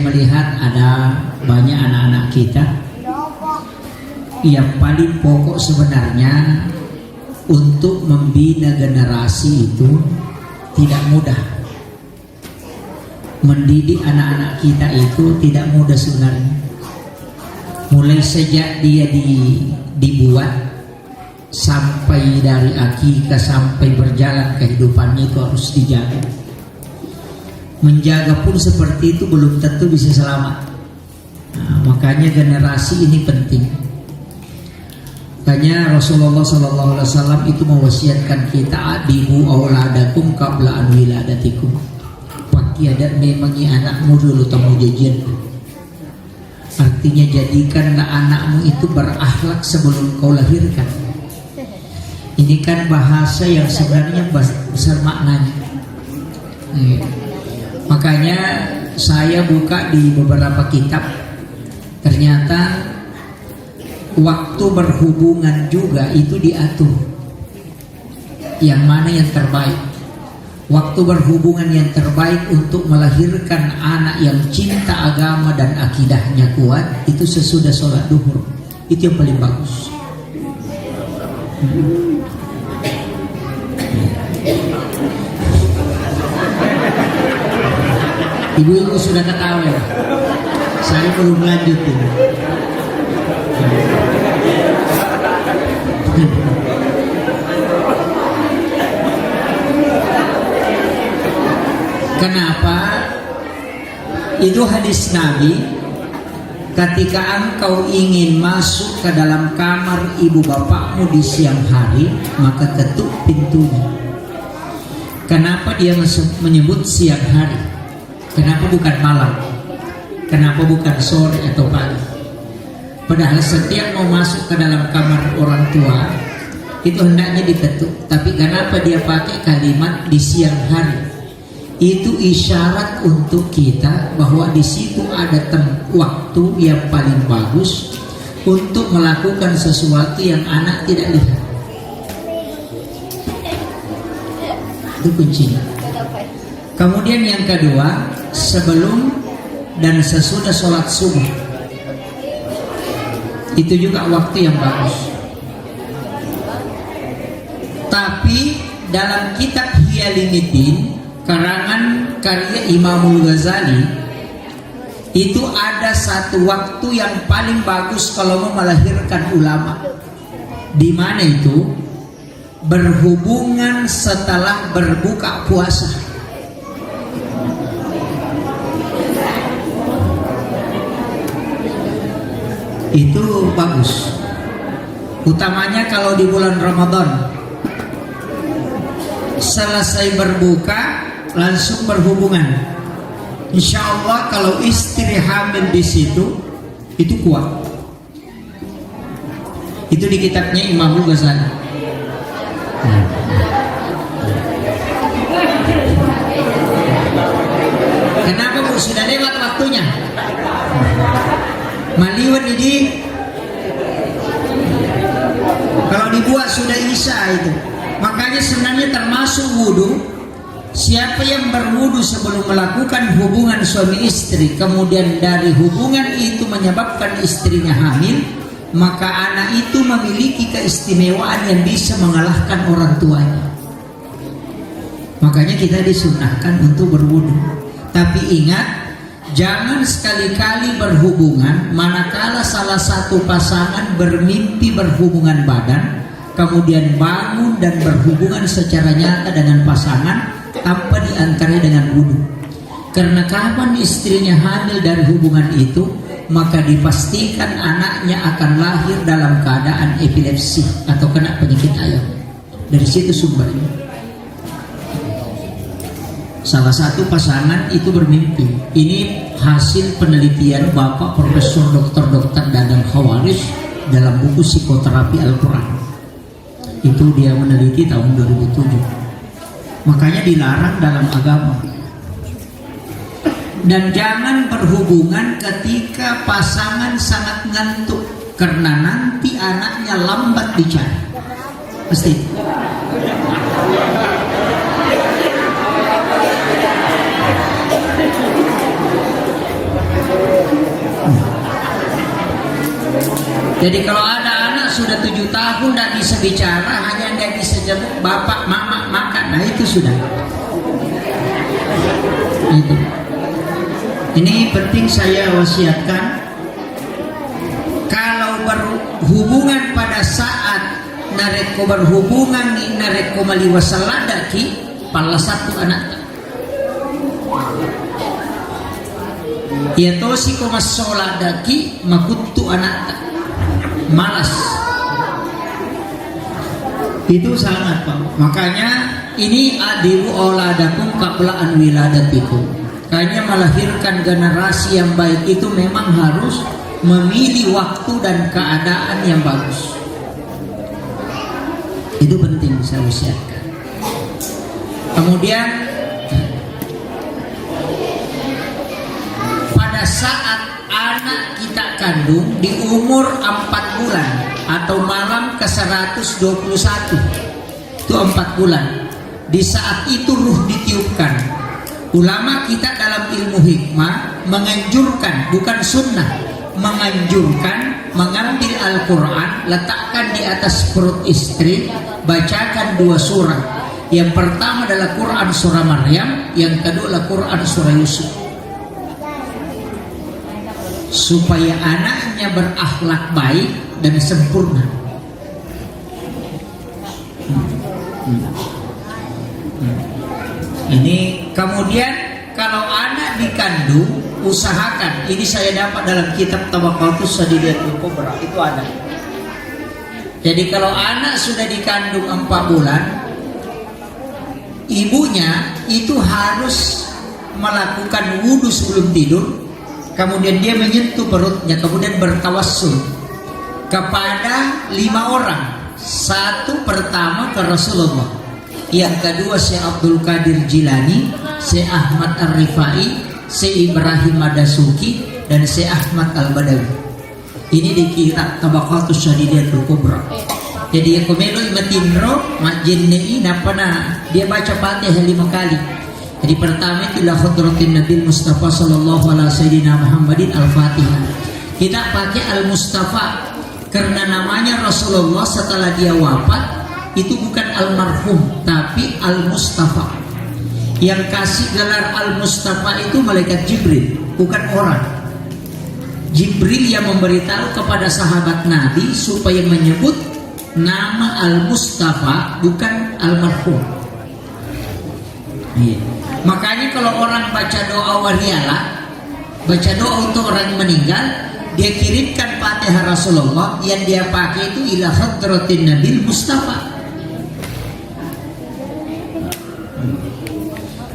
melihat ada banyak anak-anak kita yang paling pokok sebenarnya untuk membina generasi itu tidak mudah. Mendidik anak-anak kita itu tidak mudah sebenarnya. Mulai sejak dia dibuat sampai dari akikah sampai berjalan kehidupannya itu harus dijaga. Menjaga pun seperti itu belum tentu bisa selamat. Nah, makanya generasi ini penting. Makanya Rasulullah SAW itu mewasiatkan kita, adibu auladakum qabla an wiladatikum. Pakiadat memangi anakmu dulu tamu jajan. Artinya jadikanlah anakmu itu berakhlak sebelum kau lahirkan. Ini kan bahasa yang sebenarnya besar maknanya. Makanya saya buka di beberapa kitab, ternyata waktu berhubungan juga itu diatur. Yang mana yang terbaik? Waktu berhubungan yang terbaik untuk melahirkan anak yang cinta agama dan akidahnya kuat itu sesudah sholat duhur. Itu yang paling bagus. Ibu-ibu sudah ketawa ya? Saya belum lanjutin. Kenapa? Itu hadis Nabi, ketika engkau ingin masuk ke dalam kamar ibu bapakmu di siang hari, maka ketuk pintunya. Kenapa dia menyebut siang hari? Kenapa bukan malam? Kenapa bukan sore atau pagi? Padahal setiap mau masuk ke dalam kamar orang tua itu hendaknya diketuk. Tapi kenapa dia pakai kalimat di siang hari? Itu isyarat untuk kita bahwa di situ ada waktu yang paling bagus untuk melakukan sesuatu yang anak tidak lihat. Itu kuncinya. Kemudian yang kedua, sebelum dan sesudah sholat subuh, itu juga waktu yang bagus. Tapi dalam kitab Hiyalimuddin karangan karya Imamul Ghazali itu ada satu waktu yang paling bagus kalau mau melahirkan ulama. Di mana itu? Berhubungan setelah berbuka puasa. Itu bagus. Utamanya kalau di bulan Ramadan, selesai berbuka langsung berhubungan. Insya Allah kalau istri hamil di situ itu kuat. Itu di kitabnya Imamul Ghazali. Kenapa Bu? Sudah lewat waktunya. Maliwan ini kalau dibuat sudah isya itu. Makanya sebenarnya termasuk wudhu. Siapa yang berwudhu sebelum melakukan hubungan suami istri, kemudian dari hubungan itu menyebabkan istrinya hamil, maka anak itu memiliki keistimewaan yang bisa mengalahkan orang tuanya. Makanya kita disunahkan untuk berwudhu. Tapi ingat, jangan sekali-kali berhubungan manakala salah satu pasangan bermimpi berhubungan badan, kemudian bangun dan berhubungan secara nyata dengan pasangan tanpa diantara dengan wudhu. Karena kapan istrinya hamil dari hubungan itu, maka dipastikan anaknya akan lahir dalam keadaan epilepsi atau kena penyakit ayam. Dari situ sumbernya. Salah satu pasangan itu bermimpi. Ini hasil penelitian Bapak Profesor Dr. Dadang Khawaris dalam buku Psikoterapi Al-Quran. Itu dia meneliti tahun 2007. Makanya dilarang dalam agama. Dan jangan berhubungan ketika pasangan sangat ngantuk, karena nanti anaknya lambat bicara. Pasti. Jadi kalau ada anak sudah 7 tahun tidak bisa bicara, hanya tidak bisa jemput bapak, mama, makan, nah itu sudah. Itu. Ini penting saya wasiatkan. Kalau berhubungan pada saat nareko berhubungan ni nareko maliwasaladaki, pala satu anak. Ya tosi ko masoladaki makutu anak. Malas. Itu sangat Pak. Makanya ini adilu oladakum qabla an wiladatikum. Kayaknya melahirkan generasi yang baik itu memang harus memilih waktu dan keadaan yang bagus. Itu penting saya usiakan. Kemudian pada saat anak kita kandung di umur 4 bulan atau malam ke 121, itu 4 bulan. Di saat itu ruh ditiupkan. Ulama kita dalam ilmu hikmah menganjurkan, bukan sunnah, menganjurkan mengambil Al-Quran, letakkan di atas perut istri, bacakan 2 surah. Yang pertama adalah Quran surah Maryam, yang kedua adalah Quran surah Yusuf, supaya anaknya berakhlak baik dan sempurna. Ini kemudian kalau anak dikandung, usahakan, ini saya dapat dalam kitab Tabaqatus Shadidatul Kubra, itu ada. Jadi kalau anak sudah dikandung 4 bulan, ibunya itu harus melakukan wudhu sebelum tidur. Kemudian dia menyentuh perutnya, kemudian bertawassul kepada 5 orang. 1 pertama ke Rasulullah, yang kedua Syekh Abdul Qadir Jilani, Syekh Ahmad Ar-Rifai, Syekh Ibrahim Madasuki, dan Syekh Ahmad Al-Badawi. Ini di kitab Tabaqatus Shadidatul Kubra. Jadi yang komelo imatinro majinni napana dia baca Fatihah 5 kali. Jadi pertama itu la hadratin Nabi Mustafa sallallahu alaihi wasallam Muhammadin Al-Fatihah. Kita pakai Al-Mustafa karena namanya Rasulullah setelah dia wafat itu bukan almarhum tapi Al-Mustafa. Yang kasih gelar Al-Mustafa itu malaikat Jibril, bukan orang. Jibril yang memberitahu kepada sahabat Nabi supaya menyebut nama Al-Mustafa bukan almarhum. Iya. Makanya kalau orang baca doa wariyalah, baca doa untuk orang meninggal, dia kirimkan Fatihah Rasulullah, yang dia pakai itu ila hadratin Nabil Mustafa.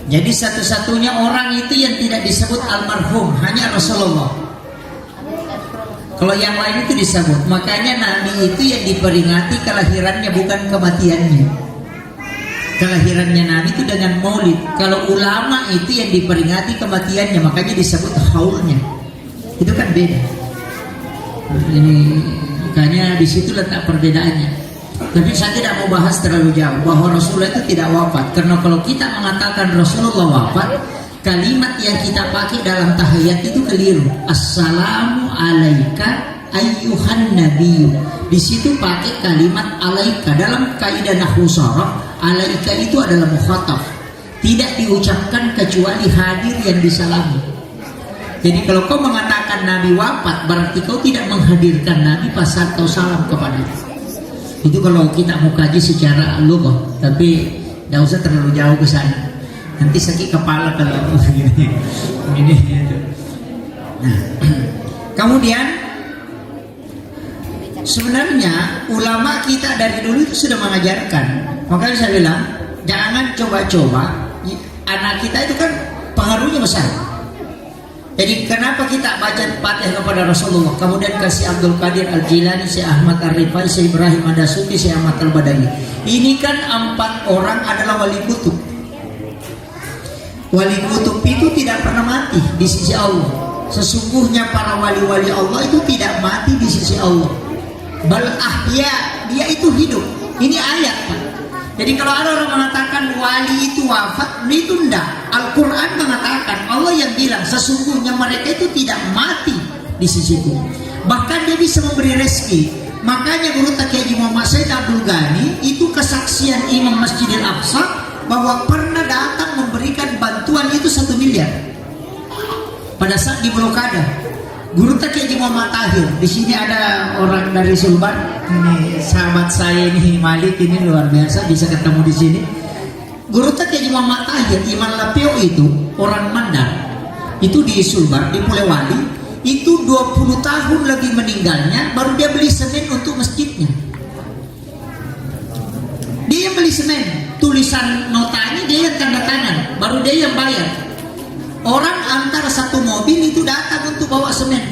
Jadi satu-satunya orang itu yang tidak disebut almarhum hanya Rasulullah. Kalau yang lain itu disebut. Makanya Nabi itu yang diperingati kelahirannya bukan kematiannya. Kelahirannya Nabi itu dengan maulid. Kalau ulama itu yang diperingati kematiannya, makanya disebut haulnya. Itu kan beda. Ini makanya di situ letak perbedaannya. Tapi saya tidak mau bahas terlalu jauh bahwa Rasulullah itu tidak wafat. Karena kalau kita mengatakan Rasulullah wafat, kalimat yang kita pakai dalam tahiyat itu keliru. Assalamu alaika ayyuhan nabiyyu. Di situ pakai kalimat alaika. Dalam kaidah nahwu sharaf, alaika itu adalah mukhatab, tidak diucapkan kecuali hadir yang disalami. Jadi kalau kau mengatakan Nabi wafat, berarti kau tidak menghadirkan Nabi pas saat kau salam kepadanya. Itu kalau kita mau kaji secara lughah, tapi tidak usah terlalu jauh ke sana. Nanti sakit kepala kalau begini. Nah, kemudian sebenarnya ulama kita dari dulu itu sudah mengajarkan. Makanya saya bilang jangan coba-coba. Anak kita itu kan pengaruhnya besar. Jadi kenapa kita baca Fatihah kepada Rasulullah, kemudian kasih Abdul Qadir Al-Jilani, Syekh Ahmad Ar-Rifai, Syekh Ibrahim Madasuki, Syekh Ahmad Al-Badawi. Ini kan 4 orang adalah wali kutub. Wali kutub itu tidak pernah mati di sisi Allah. Sesungguhnya para wali-wali Allah itu tidak mati di sisi Allah. Bal ahya, dia itu hidup. Ini ayat Pak. Jadi kalau ada orang mengatakan wali itu wafat, itu enggak. Al-Quran mengatakan, Allah yang bilang sesungguhnya mereka itu tidak mati di sisiku. Bahkan dia bisa memberi rezeki. Makanya Guru Kiai Haji Muhammad Said Abdul Ghani itu kesaksian Imam Masjidil Aqsa bahwa pernah datang memberikan bantuan itu 1 miliar pada saat di blokade. Guru Kiai Haji Muhammad Tahir, di sini ada orang dari Sulbar, ini sahabat saya ini Malik, ini luar biasa bisa ketemu di sini. Guru Kiai Haji Muhammad Tahir, Iman Lapeo itu orang Mandar, itu di Sulbar, di Polewali, itu 20 tahun lagi meninggalnya, baru dia beli semen untuk masjidnya. Dia yang beli semen, tulisan notanya dia yang tanda tangan, baru dia yang bayar. Orang antara satu mobil itu datang untuk bawa semen.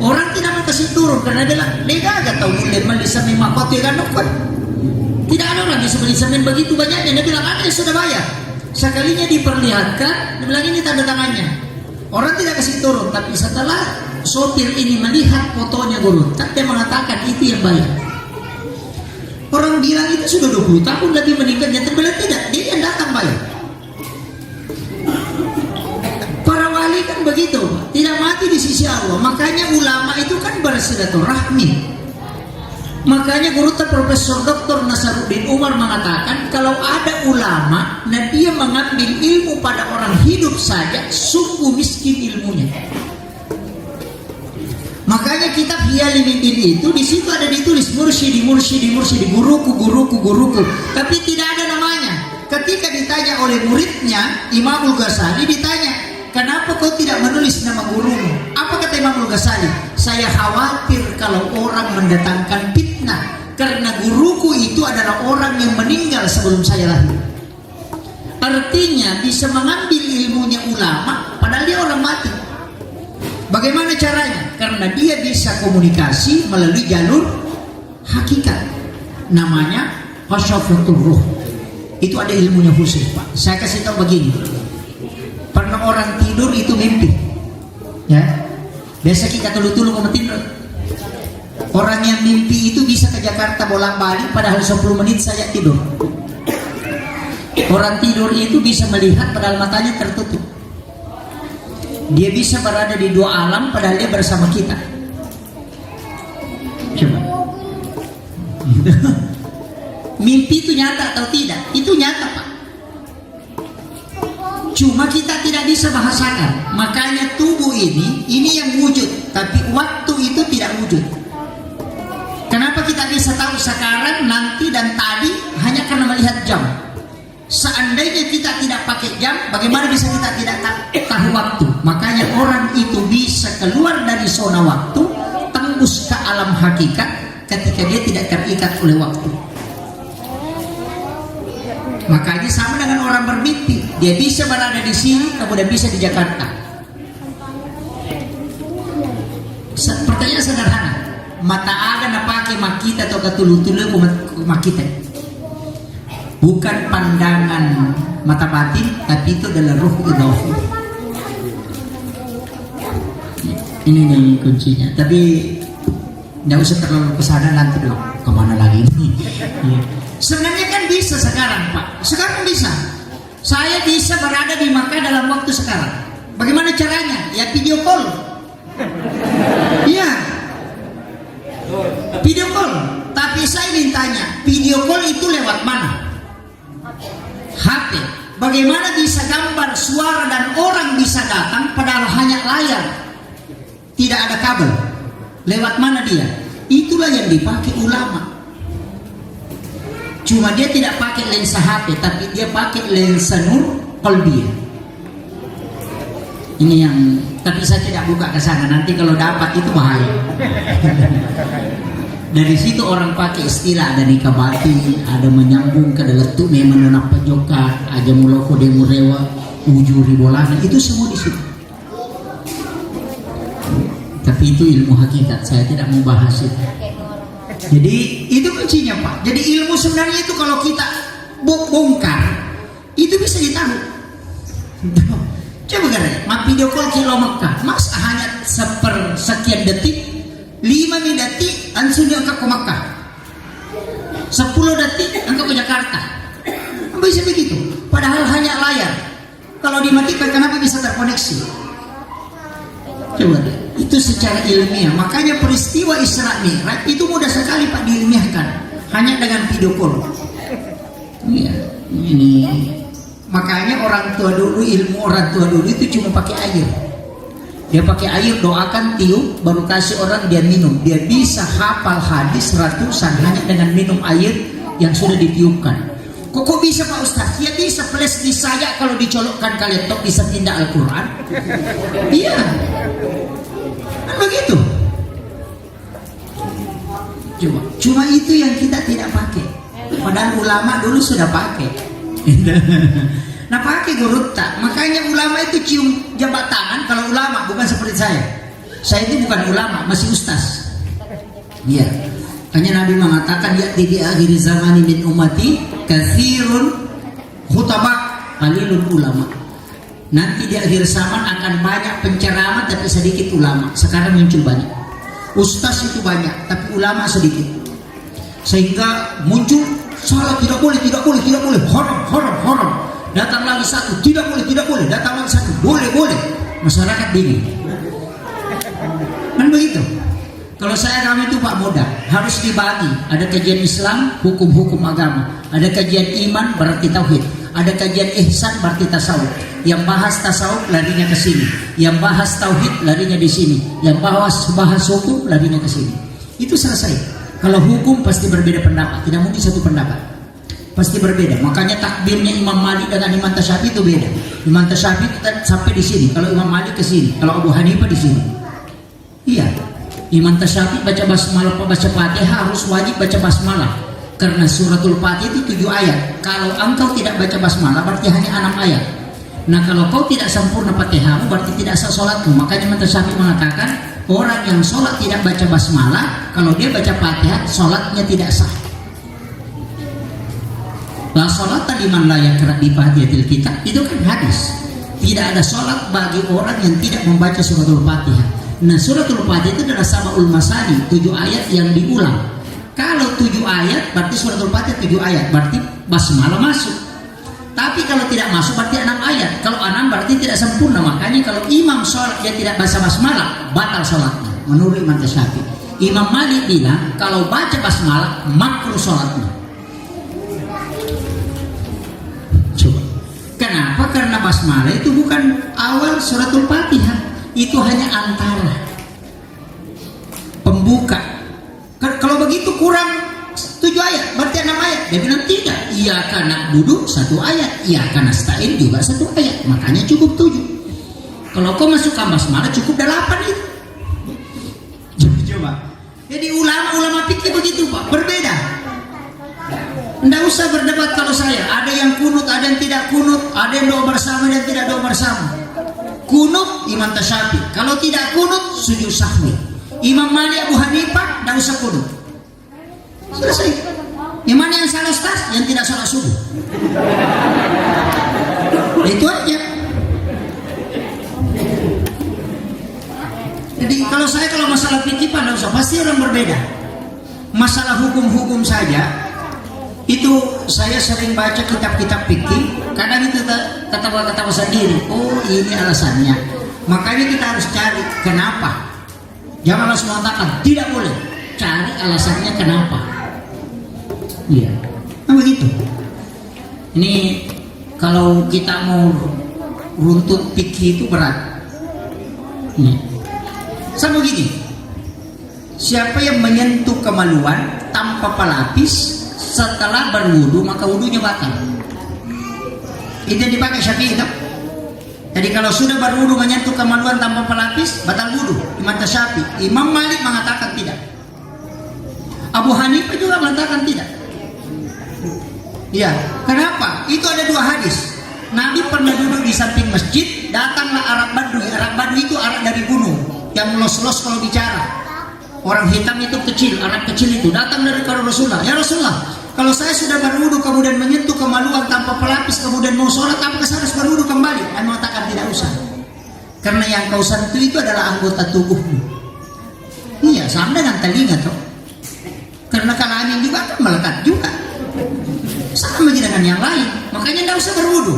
Orang tidak mau kasih turun karena dia bilang, dia gak tahu boleh beli semen makot ya kan? Tidak ada orang bisa beli semen begitu banyaknya. Dia bilang, ada sudah bayar. Sekalinya diperlihatkan, dia bilang ini tanda tangannya. Orang tidak kasih turun, tapi setelah sopir ini melihat fotonya Guru, dia mengatakan itu yang bayar. Orang bilang itu sudah 20 tahun lagi meninggalnya, terbelah tidak, dia yang datang bayar. Kan begitu, tidak mati di sisi Allah. Makanya ulama itu kan bersilaturahmi. Makanya Guru Profesor Dr. Nasaruddin Umar mengatakan kalau ada ulama dan dia mengambil ilmu pada orang hidup saja, sungguh miskin ilmunya. Makanya kitab Hiyalimin itu di situ ada ditulis mursyidi, guruku. Tapi tidak ada namanya. Ketika ditanya oleh muridnya Imamul Ghazali, ditanya, kenapa kau tidak menulis nama gurumu? Apa kata Imam Ghazali? Saya khawatir kalau orang mendatangkan fitnah, karena guruku itu adalah orang yang meninggal sebelum saya lahir. Artinya bisa mengambil ilmunya ulama padahal dia orang mati. Bagaimana caranya? Karena dia bisa komunikasi melalui jalur hakikat. Namanya Hasyafatul Ruh. Itu ada ilmunya khusus, Pak. Saya kasih tahu begini. Pernah orang tidur itu mimpi, ya. Biasa kita tulu-tulu mau tidur. Orang yang mimpi itu bisa ke Jakarta bolak-balik, padahal 10 menit saja tidur. Orang tidur itu bisa melihat padahal matanya tertutup. Dia bisa berada di 2 alam padahal dia bersama kita. Coba. Mimpi itu nyata atau tidak? Itu nyata, Pak. Cuma kita tidak bisa bahasakan. Makanya tubuh ini yang wujud, tapi waktu itu tidak wujud. Kenapa kita bisa tahu sekarang, nanti dan tadi hanya karena melihat jam. Seandainya kita tidak pakai jam, bagaimana bisa kita tidak tahu waktu? Makanya orang itu bisa keluar dari zona waktu, tembus ke alam hakikat ketika dia tidak terikat oleh waktu. Makanya sama dengan orang bermimpi, dia bisa berada di sini, kemudian bisa di Jakarta. Pertanyaan sederhana, mata aga na pakai makita atau ketulu-tulu makita? Bukan pandangan mata batin, tapi itu adalah ruh idafi. Ini nih kuncinya. Tapi nggak usah terlalu kesana, nanti dong kemana lagi ini. Sebenarnya kan bisa sekarang, Pak. Sekarang bisa. Saya bisa berada di Makkah dalam waktu sekarang. Bagaimana caranya? Ya video call. Iya. Video call. Tapi saya ingin tanya, video call itu lewat mana? HP. Bagaimana bisa gambar, suara dan orang bisa datang padahal hanya layar? Tidak ada kabel. Lewat mana dia? Itulah yang dipakai ulama. Cuma dia tidak pakai lensa HP, tapi dia pakai lensa nur qalbiyah. Ini yang, tapi saya tidak buka ke sana. Nanti kalau dapat itu bahaya. Dari situ orang pakai istilah, ada nikah batin, ada menyambung ke deletuk, memang menapa jokat, aja muloko demo rewa, ujuri bolana, itu semua di situ. Tapi itu ilmu hakikat, saya tidak mau bahas itu. Jadi itu kuncinya, Pak. Jadi ilmu sebenarnya itu kalau kita bongkar, itu bisa ditahu. Coba kan, video call kilo Mekah, Mas hanya sekian detik, 5 detik, langsung diangkat ke Mekah. 10 detik, angkat ke Jakarta. Bisa begitu. Padahal hanya layar. Kalau dimatikan, kenapa bisa terkoneksi? Coba deh. Itu secara ilmiah. Makanya peristiwa Isra Mi'raj itu mudah sekali Pak diilmiahkan, hanya dengan video call. Iya, ini makanya orang tua dulu, ilmu orang tua dulu itu cuma pakai air. Dia pakai air, doakan, tiup, baru kasih orang, dia minum. Dia bisa hafal hadis ratusan hanya dengan minum air yang sudah ditiupkan. Kok bisa Pak Ustaz? Ya bisa, flash di saya kalau dicolokkan ke laptop bisa tindak Al-Quran. Iya, kan begitu. Cuma itu yang kita tidak pakai. Padahal ulama dulu sudah pakai. Nah pakai guru tak. Makanya ulama itu cium jabat tangan. Kalau ulama bukan seperti saya. Saya itu bukan ulama, masih ustaz. Iya. Hanya Nabi mengatakan ya di akhir zaman min ummati katsirun khutaba qalilun ulama. Nanti di akhir zaman akan banyak penceramah tapi sedikit ulama. Sekarang muncul banyak. Ustaz itu banyak tapi ulama sedikit. Sehingga muncul salah, tidak boleh, haram. Datang lagi satu, tidak boleh. Datang lagi satu, boleh. Masyarakat bingung. Kan begitu. Kalau saya kami itu Pak mudah, harus dibagi. Ada kajian Islam, hukum-hukum agama. Ada kajian iman, berarti tauhid. Ada kajian ihsan, berarti tasawuf. Yang bahas tasawuf larinya ke sini. Yang bahas tauhid larinya di sini. Yang bahas hukum larinya ke sini. Itu selesai. Kalau hukum pasti berbeda pendapat, tidak mungkin satu pendapat. Pasti berbeda. Makanya takbirnya Imam Malik dengan Imam Tasyafi itu beda. Imam Tasyafi sampai di sini, kalau Imam Malik ke sini, kalau Abu Hanifah di sini. Iya. Imam Tasyafi baca basmalah, baca Fatihah harus wajib baca basmalah. Karena suratul Fatihah itu 7 ayat. Kalau engkau tidak baca basmalah berarti hanya 6 ayat. Nah kalau kau tidak sempurna Fatihahmu berarti tidak sah sholatmu. Makanya Imam Tasyafi mengatakan orang yang sholat tidak baca basmalah, kalau dia baca Fatihah sholatnya tidak sah. La sholata liman la yaqra bi Fatihatil kitab, itu kan hadis. Tidak ada sholat bagi orang yang tidak membaca suratul Fatihah. Nah suratul Fatihah itu adalah sab'ul masani, 7 ayat yang diulang. Kalau 7 ayat berarti suratul Fatihah 7 ayat, berarti basmalah masuk. Tapi kalau tidak masuk berarti 6 ayat. Kalau 6 berarti tidak sempurna. Makanya kalau imam sholat dia tidak baca basmalah, batal sholatnya menurut Imam Tasyafi. Imam Malik bilang kalau baca basmalah makruh sholatnya. Coba. Kenapa? Karena basmalah itu bukan awal suratul Fatihah, itu hanya antara pembuka. Kalau begitu kurang 7 ayat, berarti 6 ayat. Dia bilang tidak. Iya karena duduk 1 ayat, iya karena stain juga 1 ayat. Makanya cukup 7. Kalau kau masukkan basmalah cukup 8 itu. Coba. Jadi ulama-ulama fikih begitu Pak, berbeda. Tidak usah berdebat kalau saya. Ada yang kunut, ada yang tidak kunut, ada yang doa bersama dan tidak doa bersama. Kunut Imam Tasyafi. Kalau tidak kunut sujud sahwi. Imam Malik, Abu Hanifah tidak usah kunut. Selesai. Yang mana yang salah Ustaz? Yang tidak sholat subuh. Itu aja. Jadi kalau saya kalau masalah fikih tidak usah, pasti orang berbeda. Masalah hukum-hukum saja itu saya sering baca kitab-kitab fikih. Kadang itu ketawa-ketawa sendiri. Oh ini alasannya. Makanya kita harus cari kenapa. Jangan langsung mengatakan tidak boleh. Cari alasannya kenapa. Iya, nah begitu. Ini kalau kita mau runtut fikih itu berat. Nih, sama gini. Siapa yang menyentuh kemaluan tanpa pelapis setelah berwudu maka wudunya batal. Itu yang dipakai Syafi'i itu. Jadi kalau sudah berwudu menyentuh kemaluan tanpa pelapis batal wudu. Imam Tasyafi. Imam Malik mengatakan tidak. Abu Hanifah juga mengatakan tidak. Ya, kenapa? Itu ada 2 hadis. Nabi pernah duduk di samping masjid, datanglah Arab Badui. Arab Badui itu Arab dari gunung, yang los-los kalau bicara. Orang hitam itu kecil, Arab kecil itu datang dari Rasulullah. Ya Rasulullah, kalau saya sudah berwudu kemudian menyentuh kemaluan tanpa pelapis kemudian mau sholat, apakah saya harus berwudu kembali? Saya mengatakan tidak usah. Karena yang kau sentuh itu adalah anggota tubuhmu. Iya, sama dengan telinga toh. Karena kelamin juga akan melekat juga. Sama dengan yang lain. Makanya tidak usah berwudu.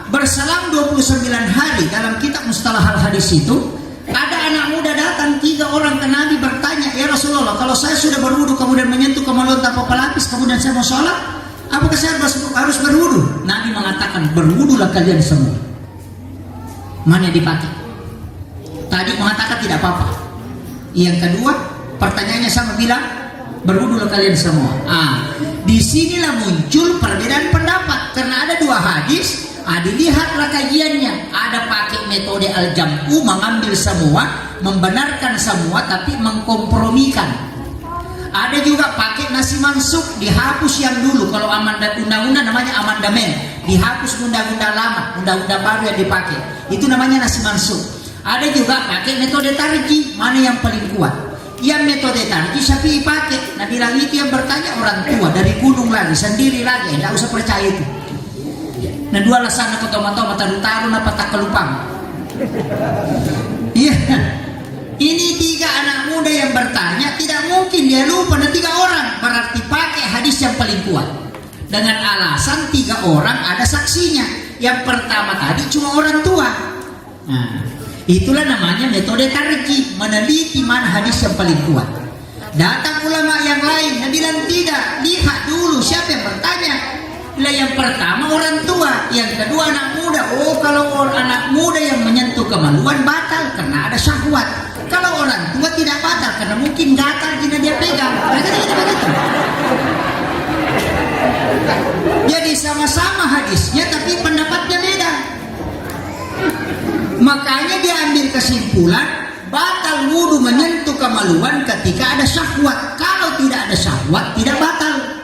Berselang 29 hari dalam kitab Mustalah al-Hadis itu ada anak muda 3 orang ke Nabi bertanya, ya Rasulullah, kalau saya sudah berwudu kemudian menyentuh kemaluan tanpa pelapis, kemudian saya mau sholat, apakah saya harus berwudu? Nabi mengatakan, berwudulah kalian semua. Mana yang dipakai? Tadi mengatakan tidak apa-apa. Yang kedua, pertanyaannya sama bilang, berwudulah kalian semua. Disinilah muncul perbedaan pendapat karena ada 2 hadis. Dilihatlah kajiannya, ada pakai metode al-jam'u, mengambil semua, membenarkan semua, tapi mengkompromikan. Ada juga pakai nasi mansuk, dihapus yang dulu. Kalau undang-undang namanya amandemen, dihapus undang-undang lama, undang-undang baru yang dipakai, itu namanya nasi mansuk. Ada juga pakai metode tarjih, mana yang paling kuat. Yang metode tarjih Syafi'i pakai. Nah, bilang itu yang bertanya orang tua dari gunung lagi, sendiri lagi, tidak usah percaya itu. Nah, 2 alasan aku tomat-tomat taruh apa tak kelupang. Iya. Ini 3 anak muda yang bertanya, tidak mungkin dia lupa. Ada 3 orang, berarti pakai hadis yang paling kuat. Dengan alasan 3 orang ada saksinya. Yang pertama tadi cuma orang tua. Nah, itulah namanya metode tarjih, meneliti mana hadis yang paling kuat. Datang ulama yang lain, dia bilang tidak, lihat dulu siapa yang bertanya. Yang pertama orang tua, yang kedua anak muda. Oh, kalau anak muda yang menyentuh kemaluan batal karena ada syahwat. Kalau orang tua tidak batal karena mungkin gatal jika dia pegang. Mereka tidak begitu. Jadi sama-sama hadisnya tapi pendapatnya beda. Makanya dia ambil kesimpulan batal wudu menyentuh kemaluan ketika ada syahwat. Kalau tidak ada syahwat tidak batal.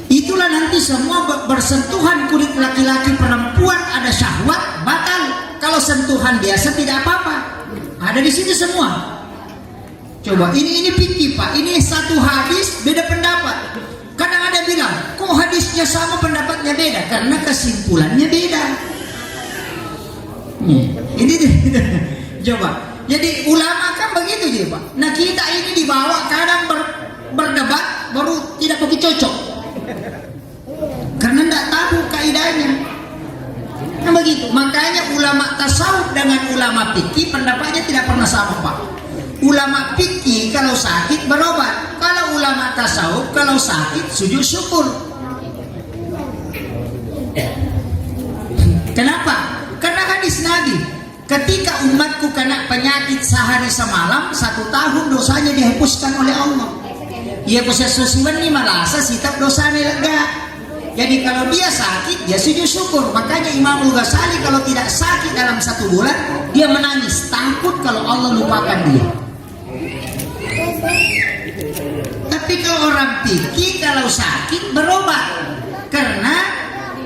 Itulah nanti semua bersentuhan kulit laki-laki perempuan ada syahwat batal. Kalau sentuhan biasa tidak apa-apa. Ada di sini semua. Coba ini fikih Pak. Ini satu hadis beda pendapat. Kadang ada bilang, kok hadisnya sama pendapatnya beda? Karena kesimpulannya beda. Ini coba. Jadi ulama kan begitu je Pak. Nah, kita ini dibawa kadang berdebat baru tidak begitu cocok. Karena tidak tahu kaidahnya. Nah, begitu. Makanya ulama tasawuf dengan ulama fikih pendapatnya tidak pernah sama Pak. Ulama fikih kalau sakit berobat. Kalau ulama tasawuf kalau sakit sujud syukur. Kenapa? Karena hadis Nabi, ketika umatku kena penyakit sehari semalam, 1 tahun dosanya dihapuskan oleh Allah. Ia bisa sesuai ni malasa sitap dosanya lega. Jadi kalau dia sakit, dia sujud syukur. Makanya Imam Al-Ghazali kalau tidak sakit dalam 1 bulan, dia menangis, takut kalau Allah lupakan dia. Tapi kalau orang fikih kalau sakit berobat, karena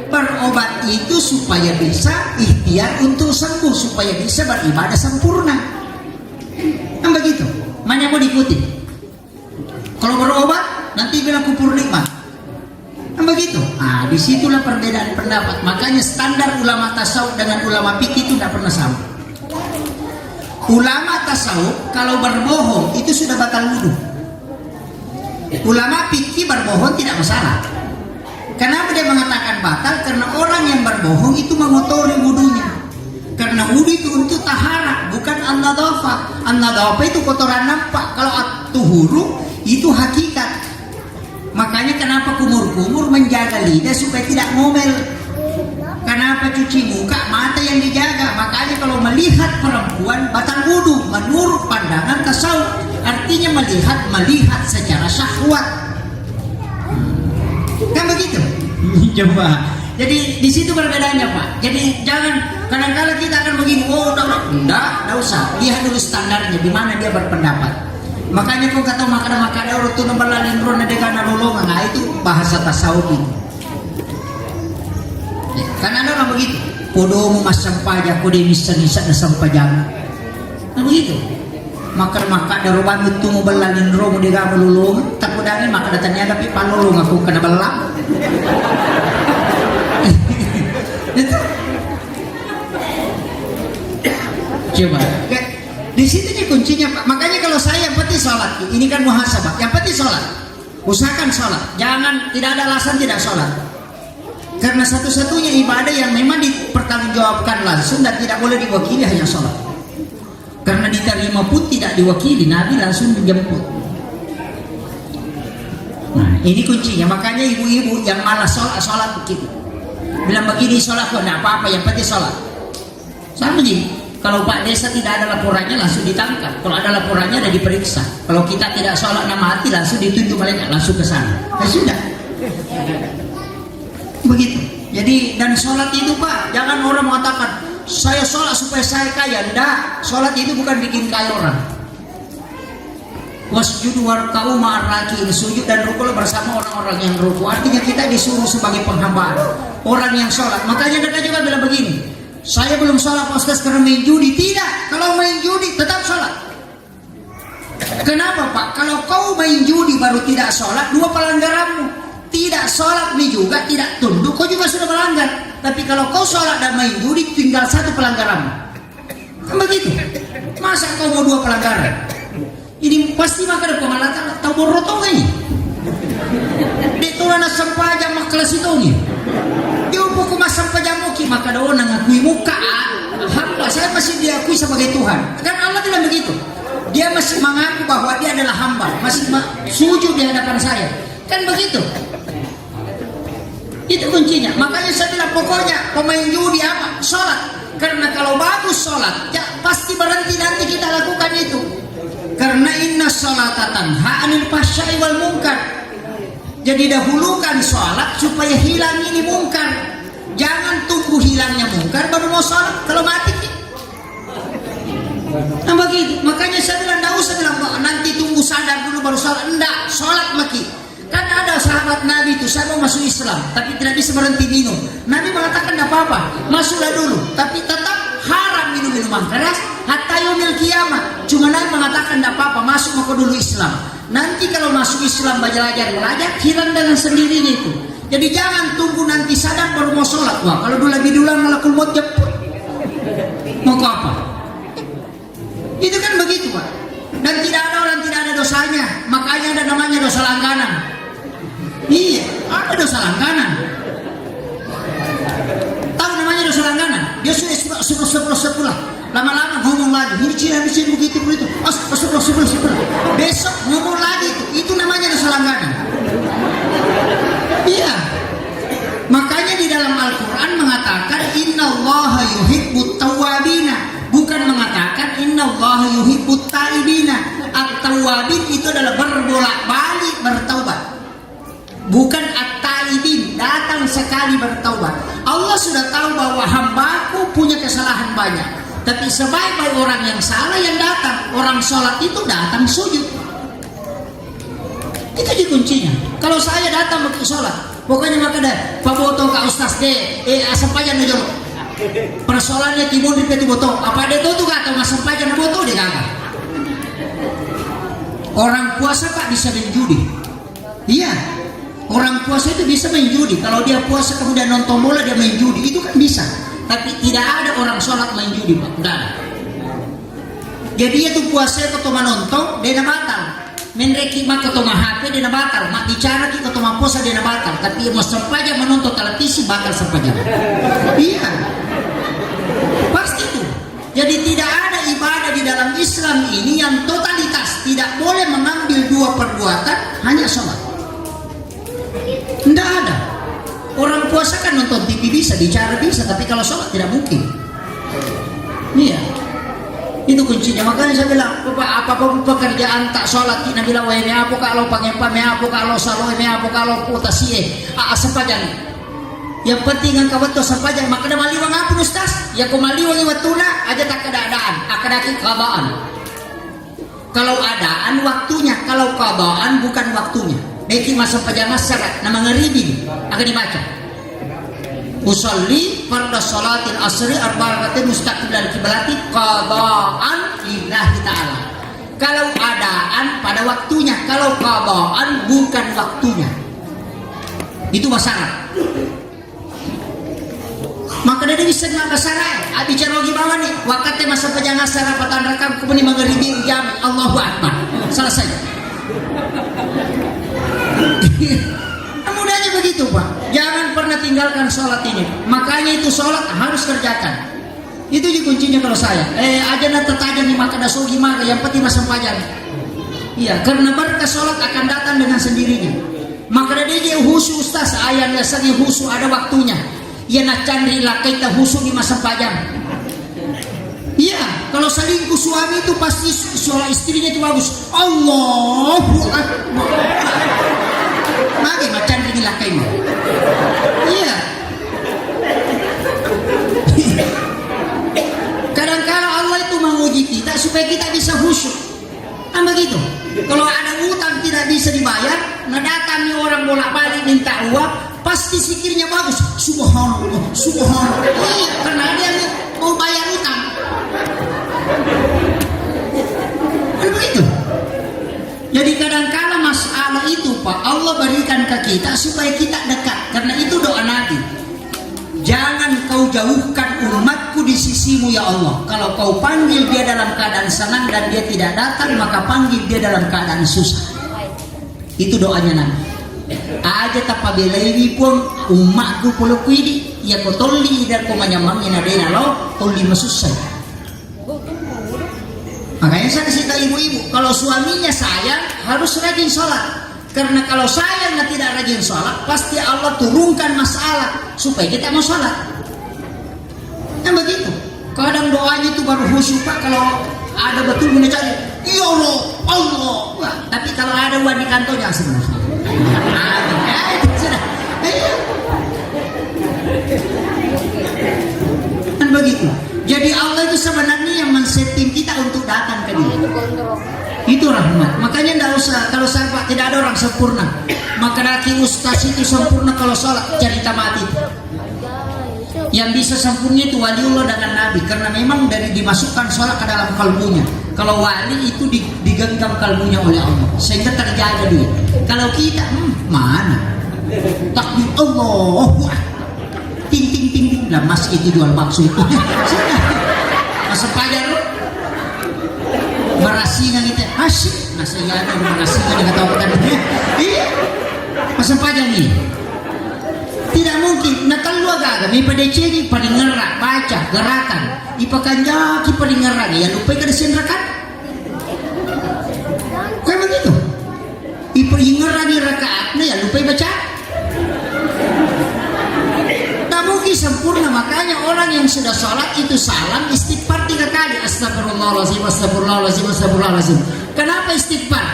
berobat itu supaya bisa ikhtiar untuk sembuh, supaya bisa beribadah sempurna. Kan begitu? Mana mau diikuti? Kalau berobat nanti bilang kupur nikmat. Kan begitu? Disitulah perbedaan pendapat. Makanya standar ulama tasawuf dengan ulama fikih itu tidak pernah sama. Ulama tasawuf kalau berbohong itu sudah batal wudu. Ulama fikih berbohong tidak masalah. Kenapa dia mengatakan batal? Karena orang yang berbohong itu mengotori wudunya. Karena wudu itu untuk taharah, bukan an-nadhafah. An-nadhafah itu kotoran nampak. Kalau at-tuhuru itu hakikat. Makanya kenapa kumur-kumur menjaga lidah supaya tidak ngomel. Kenapa cuci muka, mata yang dijaga. Makanya kalau melihat perempuan batal wudu menurut pandangan tasawuf. Artinya melihat secara syahwat. Kan begitu? Coba. Jadi di situ perbedaannya Pak. Jadi jangan kadang-kadang kita akan begini, oh enggak usah. Lihat dulu standarnya di mana dia berpendapat. Makanya kau kata makada orang tu nomor lain rona dengan nolongan. Nah itu bahasa tasawuf itu. Kan ada orang begitu. Podomu mas sampaja kode misa-misa na sampajang. Nah begitu. Makar dari bangun tu mo balalin ro mo diga melulung. Takut dani maka datanya tapi panulung aku kena belam. Itu. Coba. Di situ kuncinya Pak. Makanya kalau saya yang penting sholat, ini kan muhasabah. Yang penting sholat, usahakan sholat. Jangan tidak ada alasan tidak sholat. Karena satu-satunya ibadah yang memang dipertanggungjawabkan langsung dan tidak boleh diwakili hanya sholat. Karena diterima pun tidak diwakili, Nabi langsung menjemput. Nah, ini kuncinya. Makanya ibu-ibu yang malas sholat begitu, bilang begini, sholat kok tidak apa-apa, yang penting sholat. Sama nih, kalau Pak Desa tidak ada laporannya langsung ditangkap, kalau ada laporannya ada diperiksa. Kalau kita tidak sholat nama hati langsung ditunjuk malaikat, langsung ke sana. Ya sudah, begitu. Jadi dan sholat itu Pak, jangan orang mengatakan saya sholat supaya saya kaya. Tidak, sholat itu bukan bikin kaya orang. Wasjudu warka'u ma'ar raki'in, sujud dan rukuk bersama orang-orang yang rukuk. Artinya kita disuruh sebagai penghambaan, orang yang sholat. Makanya mereka juga bilang begini, saya belum sholat Pak Ustaz karena main judi. Tidak, kalau main judi tetap sholat. Kenapa Pak? Kalau kau main judi baru tidak sholat, dua pelanggaranmu. Tidak sholat ini juga tidak tunduk, kau juga sudah melanggar. Tapi kalau kau sholat dan main judi, tinggal satu pelanggaranmu. Kan begitu. Masa kau mau dua pelanggaran? Ini pasti maka ada pengalatan tahu borotong ini. Dito na sampaja maklas ito ni. Di upo ko masampaja mo ki maka daw nang ngakui muka. Hamba saya masih diakui sebagai Tuhan. Kan Allah bilang begitu. Dia masih mengaku bahwa dia adalah hamba, masih sujud di hadapan saya. Kan begitu. Itu kuncinya. Makanya saya bilang pokoknya pemain judi apa? Sholat. Karena kalau bagus sholat, ya pasti berhenti nanti kita lakukan itu. Karena inna sholata tanha 'anil fahsya'i wal munkar. Jadi dahulukan sholat supaya hilang ini mungkar. Jangan tunggu hilangnya mungkar baru mau sholat. Kalau mati nah begitu. Makanya saya bilang tidak usah bilang nanti tunggu sadar dulu baru sholat. Enggak, sholat maki. Kan ada sahabat Nabi itu, saya mau masuk Islam tapi tidak bisa berhenti minum. Nabi mengatakan tidak apa-apa, masuklah dulu, tapi tetap haram minum minuman keras hatta yaumil kiamat. Cuma Nabi mengatakan tidak apa-apa, masuk maka dulu Islam. Nanti kalau masuk Islam belajar hilang dengan sendirinya itu. Jadi jangan tunggu nanti sadar baru mau sholat. Wah, kalau dulu lebih dulu malakul maut jemput, mau ke apa? Itu kan begitu Pak. Dan tidak ada orang tidak ada dosanya. Makanya ada namanya dosa langganan. Iya, ada dosa langganan. Tahu namanya dosa langganan? Dia sudah sepulah. Lama-lama ngomong lagi. Ini Cina begitu. Sepulah. Besok ngomong lagi itu namanya dosa langganan. Iya. Makanya di dalam Al-Quran mengatakan Innallaha yuhibbut tawwabina. Bukan mengatakan Innallaha yuhibbut taibina. At-tawwabin itu adalah berbolak-balik bertaubat. Bukan at-taibin, datang sekali bertaubat. Allah sudah tahu bahwa hambaku punya kesalahan banyak. Tapi sebaik-baik orang yang salah yang datang. Orang sholat itu datang sujud. Itu jadi kuncinya. Kalau saya datang untuk sholat, pokoknya maka dah paboto ka ustaz de asampayan na jolo. Persoalannya timun di peti boto. Apa dia tuh atau masampayan na boto dia kagak. Orang puasa Pak bisa main judi. Iya. Orang puasa itu bisa main judi. Kalau dia puasa kemudian nonton bola dia main judi, itu kan bisa. Tapi tidak ada orang sholat main judi Pak. Tidak ada. Jadi itu puasa ketua nonton dia batal. Menreki mak ketua HP dia batal. Mak bicara ki ketua puasa dia batal. Tapi mau sampaja menonton televisi batal sampaja. Iya. Pasti itu. Jadi tidak ada ibadah di dalam Islam ini yang totalitas. Tidak boleh mengambil dua perbuatan hanya sholat. Tidak ada. Orang puasa kan nonton TV bisa, bicara bisa, tapi kalau sholat tidak mungkin. Iya. Itu kuncinya. Makanya saya bilang, apapun pekerjaan tak sholat, kita bilang, wah ini apa kalau pangepa, me apa kalau salo, me apa kalau putasie, sepanjang. Yang penting engkau betul sepanjang. Maka ada maliwang apa Ustaz? Ya kau maliwang iwatuna aja tak keadaan, akadaki kabaan. Kalau adaan waktunya, kalau kabaan bukan waktunya. Beki masa pajama syarat nama ngeribi akan dibaca. Usolli farda salatil asri arba'atin mustaqbilal kiblati qadaan lillahi ta'ala. Kalau adaan pada waktunya, kalau qadaan bukan waktunya. Itu syarat. Maka dia bisa nggak syarat. Bicara lagi bawah nih, wakatnya masa pajama syarat patan rekam kemudian mengeribi jam Allahu Akbar. Selesai. Mudahnya begitu Pak. Jangan pernah tinggalkan sholat ini. Makanya itu sholat harus kerjakan. Itu juga kuncinya kalau saya. Aja nanti tajam di maka dasogi maka yang penting masam pajan. Iya, karena berkah sholat akan datang dengan sendirinya. Maka dia husu ustaz ayat dasarnya husu ada waktunya. Ya nak candri lah kita husu di masa pajan. Iya, kalau selingkuh suami itu pasti sholat istrinya itu bagus. Allahu Akbar. Maka macam ini lah kayak iya. Kadang-kadang Allah itu menguji kita supaya kita bisa khusyuk. Kan begitu. Kalau ada utang tidak bisa dibayar, nah datangnya orang bolak-balik minta uang, pasti zikirnya bagus. Subhanallah, subhanallah. Iya, karena dia mau bayar utang. Kan begitu. Jadi kadang-kadang masalah itu Pak Allah berikan ke kita supaya kita dekat. Karena itu doa Nabi. Jangan kau jauhkan umatku di sisimu ya Allah. Kalau kau panggil dia dalam keadaan senang dan dia tidak datang, maka panggil dia dalam keadaan susah. Itu doanya Nabi. Aja tapabela ini pun umatku peluk ini ya kau tolli dan kau menyamangin adena lo tolli masusah. Makanya saya kasih tahu ibu-ibu, kalau suaminya sayang harus rajin sholat. Karena kalau sayang tidak rajin sholat, pasti Allah turunkan masalah supaya kita mau sholat. Kan begitu. Kadang doanya itu baru khusyuk Pak kalau ada betul mencari, ya Allah, Allah. Wah, tapi kalau ada uang di kantornya sebenarnya. Kan begitu. Jadi Allah itu sebenarnya yang men-setting kita untuk datang ke dia. Itu rahmat. Makanya tidak usah kalau sahabat tidak ada orang sempurna. Maka laki ustaz itu sempurna kalau sholat cerita mati. Yang bisa sempurna itu waliullah dengan Nabi karena memang dari dimasukkan sholat ke dalam kalbunya. Kalau wali itu digenggam kalbunya oleh Allah sehingga terjaga dia. Kalau kita mana? Takbir Allahu Akbar. Ting ting ting ting lah mas itu jual bakso itu. Masa pajar lu? Marasingan itu asyik. Nah saya ada marasingan yang tahu kan? Iya. Masa pajar nih. Tidak mungkin. Nah kalau agak mi pada ciri paling ngerak baca gerakan. Ipakan jaki paling ngerak ya lupa kada senrakan. Kayak begitu. Ipa ngerak di rakaatnya ya lupa baca. Mungkin sempurna, makanya orang yang sudah sholat itu salam istighfar 3 kali. Astagfirullahaladzim, astagfirullahaladzim, astagfirullahaladzim. Kenapa istighfar?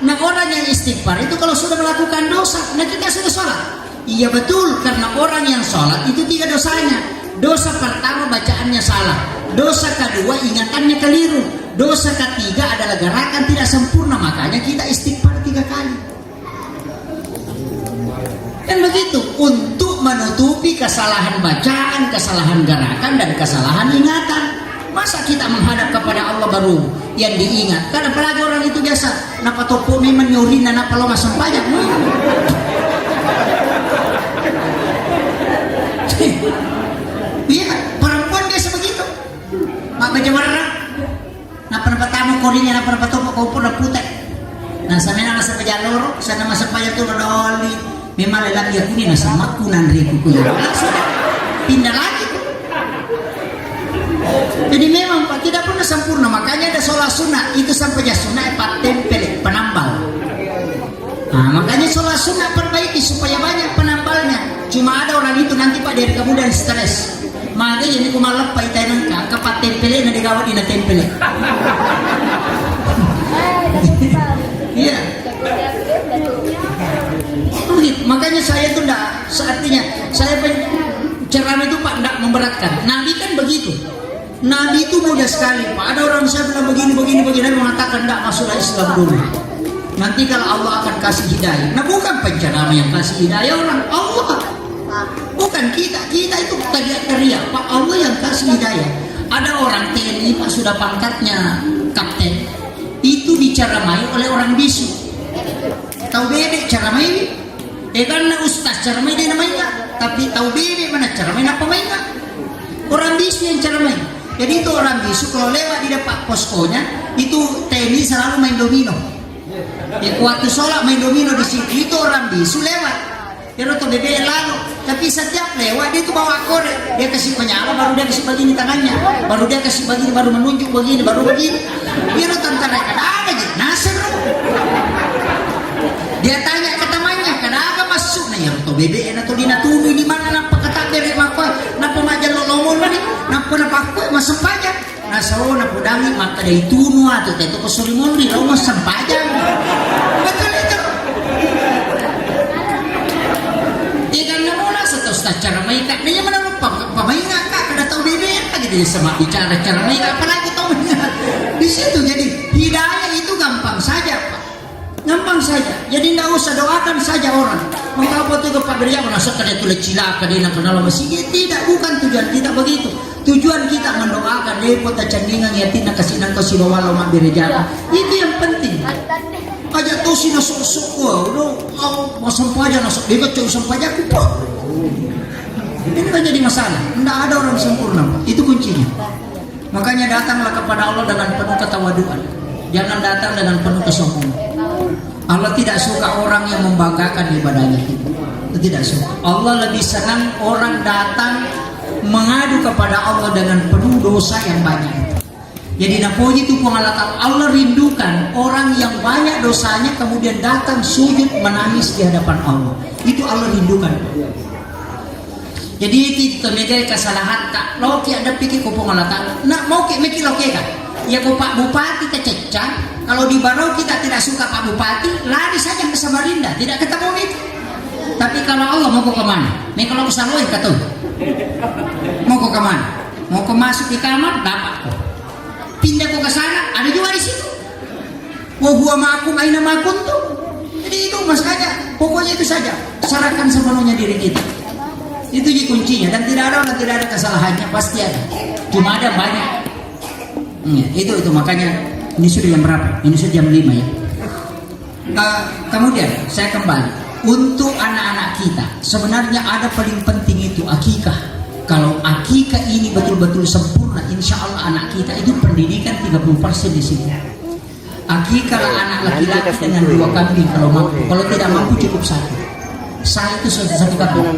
Nah orang yang istighfar itu kalau sudah melakukan dosa, nah kita sudah sholat. Iya betul, karena orang yang sholat itu 3 dosanya. Dosa pertama bacaannya salah, dosa kedua ingatannya keliru, dosa ketiga adalah gerakan tidak sempurna, makanya kita istighfar 3 kali. Kan begitu, untuk menutupi kesalahan bacaan, kesalahan gerakan, dan kesalahan ingatan. Masa kita menghadap kepada Allah baru yang diingat? Karena apalagi orang itu biasa, napa topo memang nyurin dan napa lo masang pajak. Iya, perempuan biasa begitu. Mak baca warna, napa tamu korinya, napa topo kau pun putek. Nah, sana masa pejalur, sana masa pajak tuh doli. Memang lelaki aku ini nasa makunan riku kuya. Pindah lagi. Jadi memang Pak tidak pernah sempurna. Makanya ada sholat sunnah itu sampai ya sunnah Pak tempel penambal. Nah, makanya sholat sunnah perbaiki supaya banyak penambalnya. Cuma ada orang itu nanti Pak dari kemudian stres. Maka jadi kumalap Pak itanan ka Pak tempelnya nanti gawat ina tempelnya. Iya. Makanya saya itu enggak, artinya saya ceramah itu Pak enggak memberatkan. Nabi kan begitu. Nabi itu mudah sekali Pak. Ada orang saya bilang begini mengatakan enggak masuklah Islam dulu. Nanti kalau Allah akan kasih hidayah. Nah bukan penceramah yang kasih hidayah orang Allah. Bukan kita itu teriak Pak Allah yang kasih hidayah. Ada orang TNI Pak sudah pangkatnya kapten. Itu diceramai oleh orang bisu. Tahu bebek ceramai? Karena ustaz ceramai dia namanya, tapi tahu bebek mana ceramai apa mainnya? Orang bisu yang ceramai. Jadi itu orang bisu kalau lewat di depan poskonya itu TNI selalu main domino. Ya waktu sholat main domino di situ itu orang bisu lewat. Pero tuh bebek lalu, tapi setiap lewat dia tuh bawa korek, dia kasih penyala, baru dia kasih begini tangannya, baru dia kasih begini, baru menunjuk begini, baru begini. Dia tentara ada gitu, nasir. Dia tanya ke temannya, kenapa masuk? Nah ya tuh bebek atau dina tunu di mana nampak kata bebek apa? Napa majal lomon ni? Napa aku masuk pajak? Nasaw na pudangi maka dari tunu atau itu kesulimon di rumah sempajang. Betul itu. Ikan namula satu cara mereka, dia mana lupa pemainnya kak kada tahu bebek lagi dia sama bicara cara mereka apalagi tahu di situ. Jadi hidayah itu gampang saja Pak. Gampang saja, jadi tidak usah doakan saja orang. Mengapa tuh ke Pak Beria merasa kada tulis cilaka dia nak kenal masih tidak, bukan tujuan kita begitu. Tujuan kita mendoakan dia kota candingan yatina kasih nang kasih bawa lama bereja. Itu yang penting. Aja tuh sih nasuk udah mau sampah aja nasuk dia cuma sampah aja kupo. Ini kan jadi masalah. Tidak ada orang sempurna, itu kuncinya. Makanya datanglah kepada Allah dengan penuh ketawaduan. Jangan datang dengan penuh kesombongan. Allah tidak suka orang yang membanggakan ibadahnya itu. Tidak suka. Allah lebih senang orang datang mengadu kepada Allah dengan penuh dosa yang banyak. Jadi napoji itu pengalaman Allah rindukan orang yang banyak dosanya kemudian datang sujud menangis di hadapan Allah. Itu Allah rindukan. Jadi itu megai kesalahan tak loki ada pikir ko pengalaman. Nak mau ke meki loki kan? Ya ko Pak Bupati kececah. Kalau di Barau kita tidak suka Pak Bupati, lari saja ke Samarinda, tidak ketemu itu. Tapi kalau Allah mau ke mana? Nih kalau ke Saloy kata, mau ke mana? Mau ke masuk di kamar, dapat kok. Pindah ke sana, ada juga di situ. Wah gua makum, aina makum tuh. Jadi itu makanya, pokoknya itu saja. Serahkan sepenuhnya diri kita. Itu jadi kuncinya dan tidak ada orang tidak ada kesalahannya pasti ada. Cuma ada banyak. Itu makanya. Ini sudah jam berapa? Ini sudah jam 5 ya. Kemudian saya kembali untuk anak-anak kita. Sebenarnya ada paling penting itu akikah. Kalau akikah ini betul-betul sempurna, insya Allah anak kita itu pendidikan 30% di situ. Akikah anak laki-laki dengan 2 kambing kalau mampu. Kalau tidak mampu cukup 1. Sah itu satu kambing.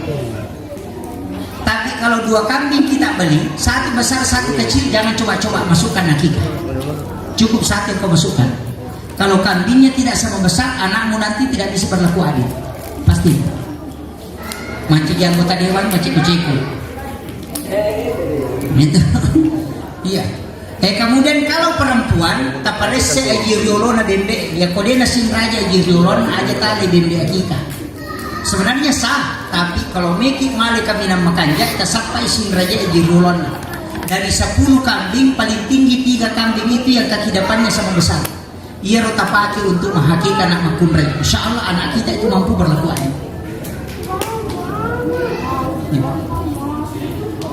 Tapi kalau 2 kambing kita beli, 1 besar 1 kecil, jangan coba-coba masukkan akikah. Cukup 1 yang kau masukkan. Kalau kambingnya tidak sama besar, anakmu nanti tidak bisa berlaku adil. Pasti. Macam anggota dewan, macam kuciku. Itu. Iya. Kemudian kalau perempuan, taparese ajiriolo na dende, ya kode na sinraja ajiriolon aja tali dende akika. Sebenarnya sah, tapi kalau meki mali kami nak makanja, kita sampai sinraja ajiriolon. Dari 10 kambing paling tinggi 3 kambing itu yang kaki depannya sama besar. Ia rota pakai untuk menghakiki anak makumre. Insya Allah anak kita itu mampu berlaku adil.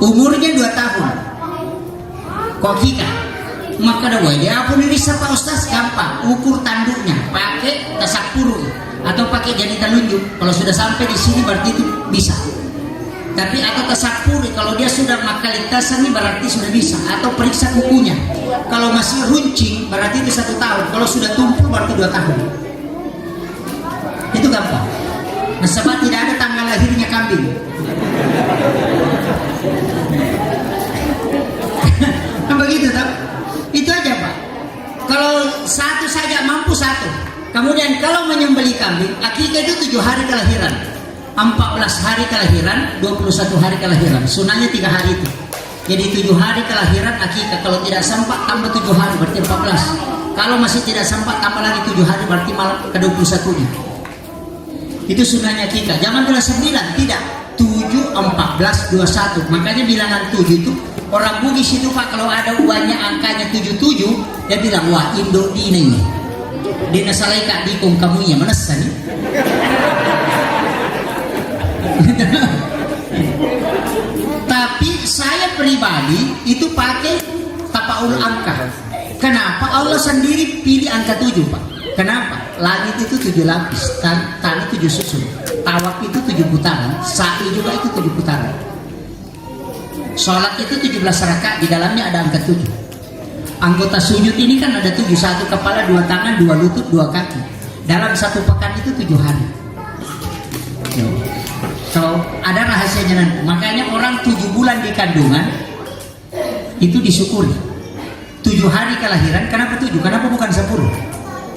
Umurnya 2 tahun. Kok kita? Maka dah dia pun bisa Pak Ustaz gampang. Ukur tanduknya pakai tasak puru atau pakai jari telunjuk. Kalau sudah sampai di sini berarti itu bisa. Tapi atau tasapuri kalau dia sudah makalitasan ini berarti sudah bisa, atau periksa kukunya. Kalau masih runcing berarti itu 1 tahun. Kalau sudah tumpul berarti 2 tahun. Itu gampang. Nah, sebab tidak ada tanggal lahirnya kambing. Kan begitu tak? Itu aja Pak. Kalau 1 saja mampu 1. Kemudian kalau menyembelih kambing, akikah itu 7 hari kelahiran. 14 hari kelahiran, 21 hari kelahiran. Sunahnya 3 hari itu. Jadi 7 hari kelahiran akikah. Kalau tidak sempat tambah 7 hari berarti 14. Kalau masih tidak sempat tambah lagi 7 hari berarti malam ke-21-nya. Itu sunahnya akikah. Jangan bilang 9, tidak. 7, 14, 21. Makanya bilangan 7 itu orang Bugis itu Pak kalau ada uangnya angkanya 77, dia bilang wah Indo di ini. Dia nasalai kak dikong kamunya manasa nih. Tapi saya pribadi itu pakai tapaul angka. Kenapa? Allah sendiri pilih angka 7 Pak. Kenapa? Langit itu 7 lapis, tanah 7 susun, tawaf itu 7 putaran, sa'i juga itu 7 putaran. Sholat itu 17 rakaat, di dalamnya ada angka 7. Anggota sujud ini kan ada 7, 1 kepala, 2 tangan, 2 lutut, 2 kaki. Dalam 1 pekan itu 7 hari. So, ada rahasianya nanti. Makanya orang 7 bulan di kandungan itu disyukuri. 7 hari kelahiran, kenapa 7? Kenapa bukan 10?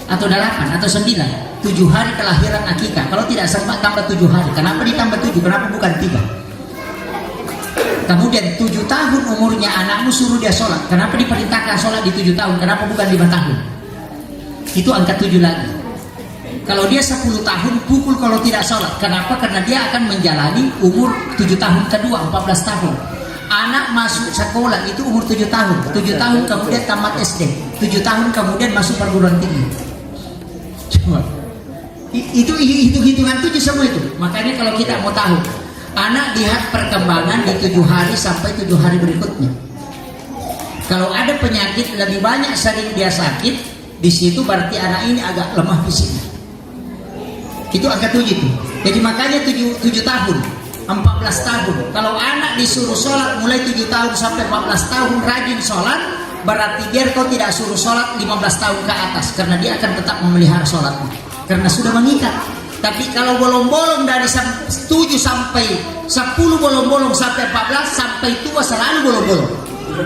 Atau 8 atau 9? 7 hari kelahiran akikah. Kalau tidak sempat tambah 7 hari. Kenapa ditambah 7? Kenapa bukan 3? Kemudian 7 tahun umurnya anakmu suruh dia sholat. Kenapa diperintahkan sholat di 7 tahun? Kenapa bukan 5 tahun? Itu angka 7 lagi. Kalau dia 10 tahun pukul kalau tidak sholat. Kenapa? Karena dia akan menjalani umur 7 tahun kedua, 14 tahun. Anak masuk sekolah itu umur 7 tahun. 7 tahun kemudian tamat SD. 7 tahun kemudian masuk perguruan tinggi. Coba. Itu hitung-hitungan 7 semua itu. Makanya kalau kita mau tahu, anak lihat perkembangan di 7 hari sampai 7 hari berikutnya. Kalau ada penyakit lebih banyak sering dia sakit, di situ berarti anak ini agak lemah fisiknya. Itu angka 7 itu. Jadi makanya 7 tahun, 14 tahun. Kalau anak disuruh sholat mulai 7 tahun sampai 14 tahun rajin sholat, berarti biar kau tidak suruh sholat 15 tahun ke atas, karena dia akan tetap memelihara sholatmu, karena sudah mengikat. Tapi kalau bolong-bolong dari 7 sampai 10 bolong-bolong sampai 14 sampai tua selalu bolong-bolong.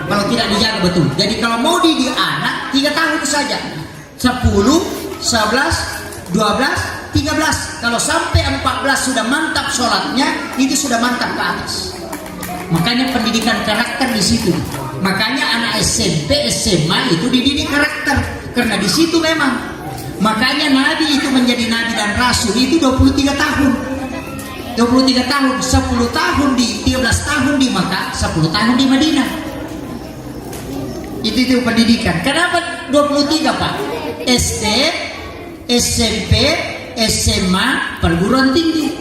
Kalau tidak dijaga betul. Jadi kalau mau didik anak 3 tahun saja. 10, 11, 12, 13. Kalau sampai 14 sudah mantap sholatnya, itu sudah mantap ke atas. Makanya pendidikan karakter di situ. Makanya anak SMP, SMA itu dididik karakter, karena di situ memang. Makanya Nabi itu menjadi Nabi dan Rasul itu 23 tahun. 23 tahun, 10 tahun di 13 tahun di Makkah, 10 tahun di Madinah. Itu pendidikan. Kenapa 23 Pak? SD, SMP, SMA, perguruan tinggi.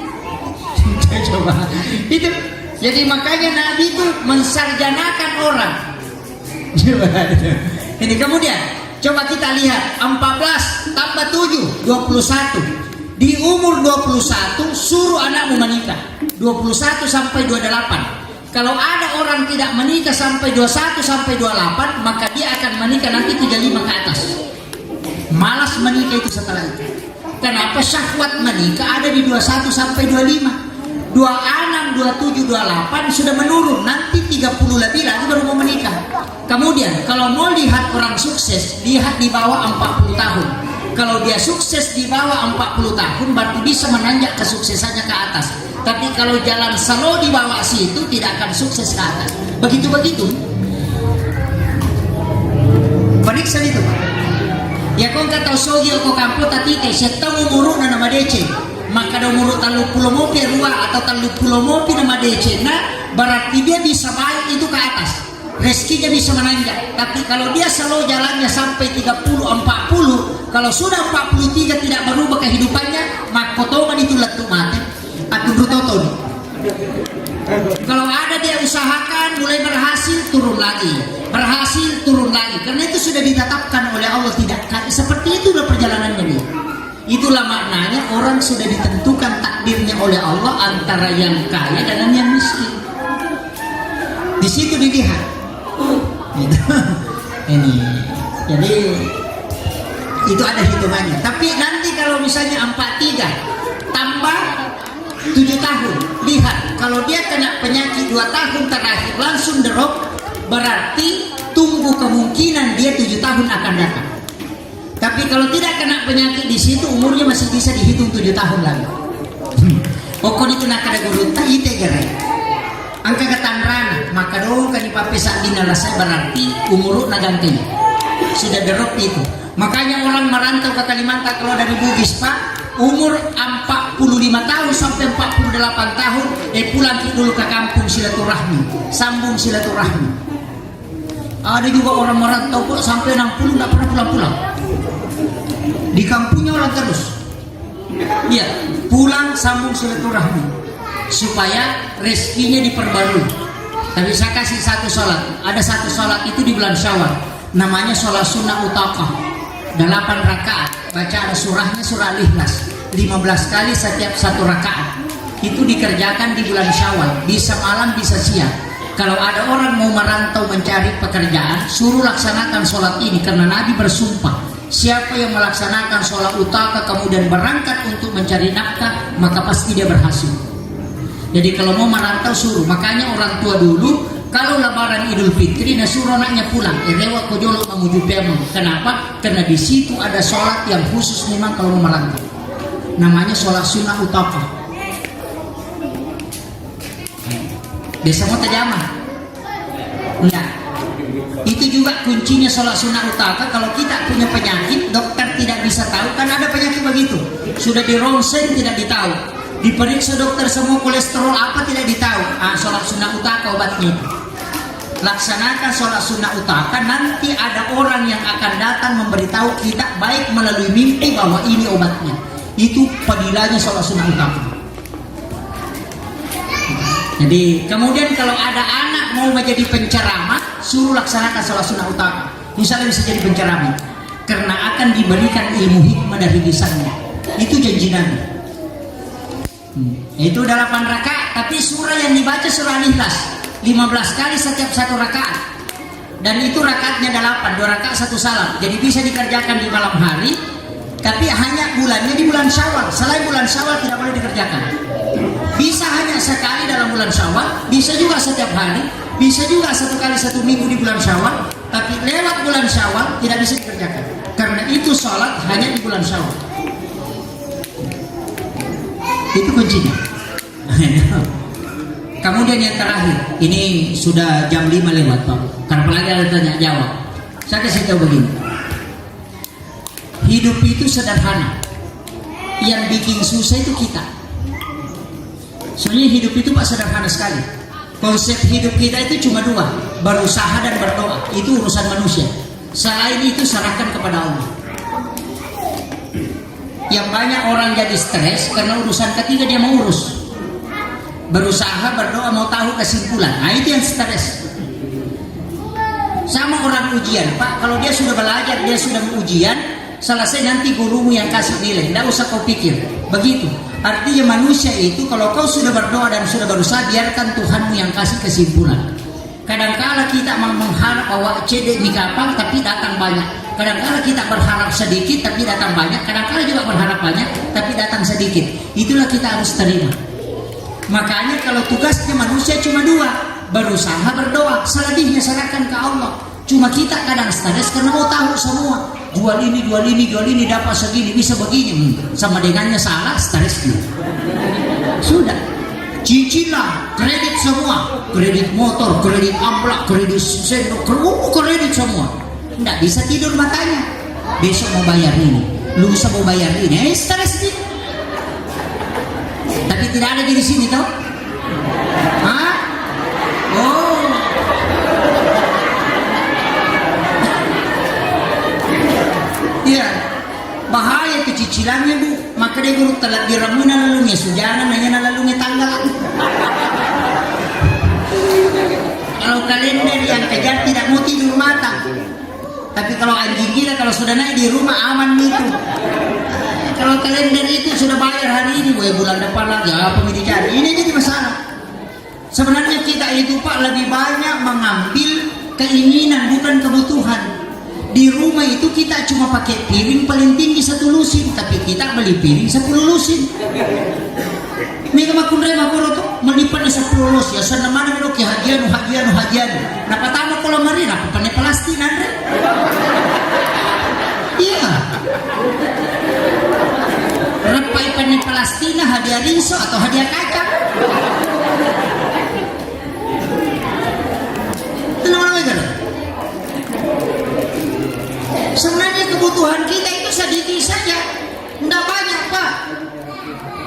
Coba. Itu. Jadi makanya Nabi itu mensarjanakan orang. Ini kemudian coba kita lihat 14 tambah 7, 21. Di umur 21 suruh anakmu menikah. 21 sampai 28. Kalau ada orang tidak menikah sampai 21 sampai 28, maka dia akan menikah nanti 35 ke atas. Malas menikah itu setelah itu. Kenapa? Syahwat menikah ada di 21 sampai 25. 26, 27, 28 sudah menurun. Nanti 30 lebih lagi baru mau menikah. Kemudian kalau mau lihat orang sukses, lihat di bawah 40 tahun. Kalau dia sukses di bawah 40 tahun, berarti bisa menanjak kesuksesannya ke atas. Tapi kalau jalan slow di bawah situ, tidak akan sukses ke atas. Begitu-begitu. Periksa itu. Ya kau kata sogi kau kampo tadi setemu muru na nama DC. Maka ada muru talu pulau mopi ruah atau talu pulau mopi nama DC. Nah, berarti dia bisa baik itu ke atas. Rezekinya bisa menanjak. Tapi kalau dia selalu jalannya sampai 30, 40, kalau sudah 43 tidak berubah kehidupannya, maka potongan itu letuk mati. Atau brutoton. Kalau ada dia usahakan mulai berhasil turun lagi, berhasil turun lagi, karena itu sudah ditetapkan oleh Allah. Tidak seperti itu udah perjalanannya dia. Itulah maknanya orang sudah ditentukan takdirnya oleh Allah antara yang kaya dan yang miskin. Di situ dilihat. Ini jadi itu ada hitungannya. Tapi nanti kalau misalnya 43 tambah 7 tahun, lihat kalau dia kena penyakit 2 tahun terakhir langsung drop, berarti tunggu kemungkinan dia 7 tahun akan datang. Tapi kalau tidak kena penyakit di situ, umurnya masih bisa dihitung 7 tahun lagi. Pokoknya itu nak ada guru tak ite gerai. Angka ketanrana, maka dong kan ipape saat dinalasa berarti umur naganti sudah drop itu. Makanya orang merantau ke Kalimantan kalau dari Bugis Pak, umur 45 tahun sampai 48 tahun pulang dulu ke kampung silaturahmi, sambung silaturahmi. Ada juga orang merantau kok sampai 60 nggak pernah pulang-pulang. Di kampungnya orang terus. Iya, pulang sambung silaturahmi supaya rezekinya diperbarui. Tapi saya kasih satu sholat. Ada satu sholat itu di bulan Syawal, namanya sholat sunnah utaqah, 8 rakaat. Bacaan surahnya surah Al-Ikhlas 15 kali setiap satu rakaat. Itu dikerjakan di bulan Syawal, bisa malam bisa siang. Kalau ada orang mau merantau mencari pekerjaan, suruh laksanakan sholat ini, karena Nabi bersumpah, siapa yang melaksanakan sholat utaqah kemudian berangkat untuk mencari nafkah, maka pasti dia berhasil. Jadi kalau mau merantau suruh. Makanya orang tua dulu kalau lebaran Idul Fitri nah suruh anaknya pulang. Rewa kojolo menuju Pemang. Kenapa? Karena di situ ada sholat yang khusus memang kalau mau merantau. Namanya sholat sunnah utama. Biasa mau terjamah? Enggak. Itu juga kuncinya sholat sunnah utama. Kalau kita punya penyakit, dokter tidak bisa tahu. Kan ada penyakit begitu. Sudah di ronsen tidak ditahu. Diperiksa dokter semua kolesterol apa tidak ditahu. Sholat sunnah utama obatnya. Laksanakan sholat sunnah utama. Nanti ada orang yang akan datang memberitahu kita baik melalui mimpi bahwa ini obatnya. Itu padilanya sholat sunnah utama. Jadi kemudian kalau ada anak mau menjadi penceramah, suruh laksanakan sholat sunnah utama. Misalnya bisa jadi penceramah, karena akan diberikan ilmu hikmah dari lisannya. Itu janji Nabi. Itu 8 rakaat, tapi surah yang dibaca surah Al-Ikhlas 15 kali setiap satu rakaat. Dan itu rakaatnya 8, 2 rakaat 1 salam. Jadi bisa dikerjakan di malam hari, tapi hanya bulannya di bulan Syawal. Selain bulan Syawal tidak boleh dikerjakan. Bisa hanya sekali dalam bulan Syawal, bisa juga setiap hari, bisa juga 1 kali 1 minggu di bulan Syawal, tapi lewat bulan Syawal tidak bisa dikerjakan. Karena itu sholat hanya di bulan Syawal. Itu kuncinya. Kemudian yang terakhir, ini sudah jam 5 lewat Pak. Karena lagi ada tanya jawab. Saya kasih tahu begini. Hidup itu sederhana. Yang bikin susah itu kita. Soalnya hidup itu Pak sederhana sekali. Konsep hidup kita itu cuma 2, berusaha dan berdoa. Itu urusan manusia. Selain itu serahkan kepada Allah. Yang banyak orang jadi stres karena urusan ketiga dia mau urus. Berusaha, berdoa, mau tahu kesimpulan. Nah itu yang stres. Sama orang ujian Pak, kalau dia sudah belajar, dia sudah ujian, selesai nanti gurumu yang kasih nilai. Tidak usah kau pikir. Begitu. Artinya manusia itu kalau kau sudah berdoa dan sudah berusaha, biarkan Tuhanmu yang kasih kesimpulan. Kadangkala kita mengharap bahwa cedek di kapal tapi datang banyak. Kadangkala kita berharap sedikit tapi datang banyak. Kadangkala juga berharap banyak tapi datang sedikit. Itulah kita harus terima. Makanya kalau tugasnya manusia cuma 2, berusaha, berdoa, selebihnya serahkan ke Allah. Cuma kita kadang stres karena mau tahu semua. Jual ini dapat segini, bisa begini. Sama dengannya salah, stres dia. Sudah. Cicilan, kredit semua. Kredit motor, kredit amplak, kredit sendok, kredit semua. Tidak bisa tidur matanya. Besok mau bayar ini, lusa mau bayar ini. Stres dia. Tapi tidak ada di sini toh? Hah? Oh. Iya, bahaya kecicilannya Bu. Maka dia guru telat diramuin lalunya sujana nanya lalunya tanggal. Kalau kalender yang kejar tidak mau tidur mata. Tapi kalau anjing gila kalau sudah naik di rumah aman itu. Kalau kalender itu sudah bayar hari ini, bulan depan lagi apa yang dicari. Ini jadi masalah. Sebenarnya kita itu Pak lebih banyak mengambil keinginan bukan kebutuhan. Di rumah itu kita cuma pakai piring paling tinggi 1 lusin, tapi kita beli piring 10 lusin. Mega makundre makuro tuh melipatnya 10 lusin. Ya sana mana melo ki hajian. Nah pertama kalau marina apa pakai plastik andre? Iya. Repai pakai plastik hadiah rinso atau hadiah kaca. Tenang aja dong. Sebenarnya kebutuhan kita itu sedikit saja, tidak banyak Pak.